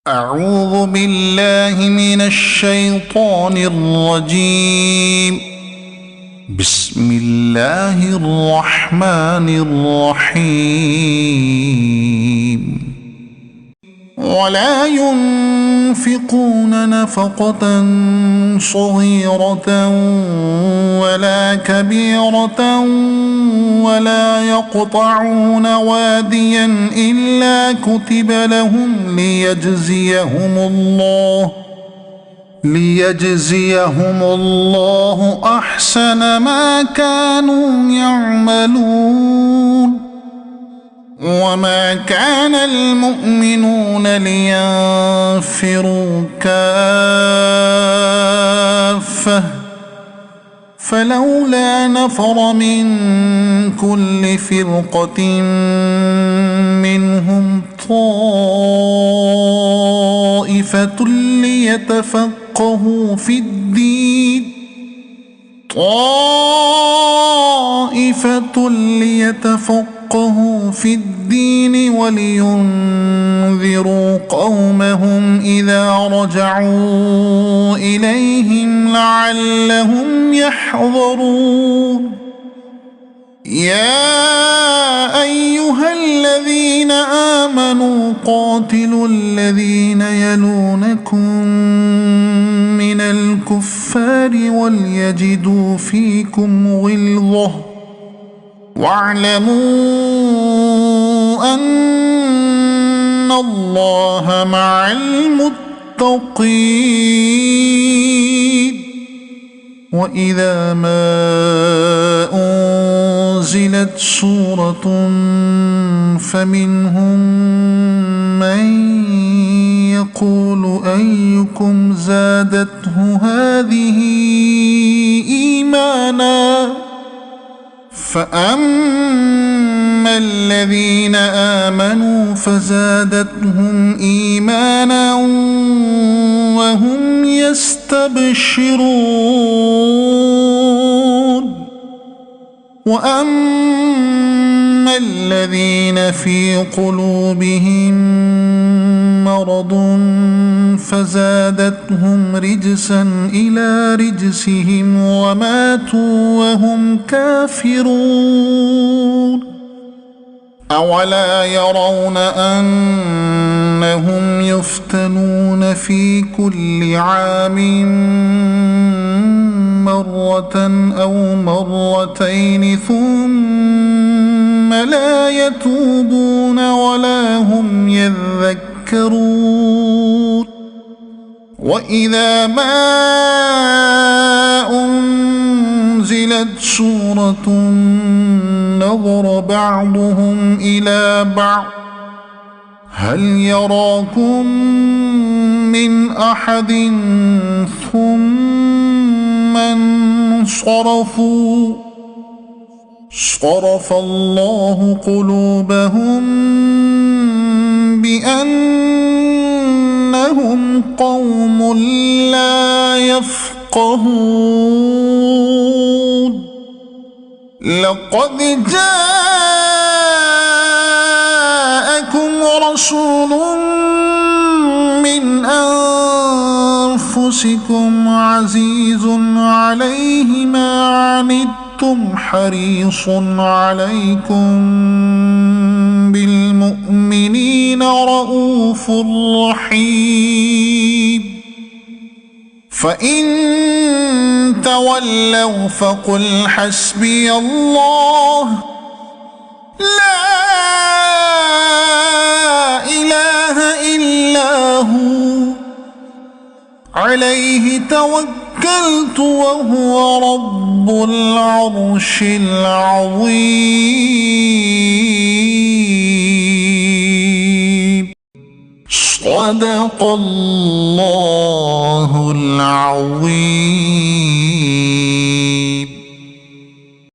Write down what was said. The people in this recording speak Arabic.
أعوذ بالله من الشيطان الرجيم. بسم الله الرحمن الرحيم. ولا ينفقون نفقة صغيرة ولا كبيرة ولا يقطعون واديا إلا كتب لهم ليجزيهم الله أحسن ما كانوا يعملون. وما كان المؤمنون لينفروا كافة فلولا نفر من كل فرقة منهم طائفة ليتفقهوا في الدين ولينذروا قومهم إذا رجعوا إليهم لعلهم يحذرون. يا أيها الذين آمنوا قاتلوا الذين يلونكم من الكفار وليجدوا فيكم غلظة واعلموا أن الله مع المتقين. وإذا ما أنزلت سورة فمنهم من يقول أيكم زادته هذه إيمانا فأما الذين آمنوا فزادتهم إيمانا وهم يستبشرون. وأما الذين في قلوبهم مرض فزادتهم رجسا إلى رجسهم وماتوا وهم كافرون. أولا يرون أنهم يفتنون في كل عام مرة أو مرتين ثم لا يتوبون ولا هم يذكرون. وإذا ما أنزلت سورة نظر بعضهم إلى بعض هل يراكم من أحد ثم انصرفوا صرف الله قلوبهم بأنهم قوم لا يفقهون. لقد جاءكم رسول من أنفسكم عزيز عليه ما عنتم حريص عليكم بالمؤمنين رؤوف رحيم. فإن تولوا فقل حسبي الله لا إله إلا هو عليه توكلت وهو رب العرش العظيم. صدق الله العظيم.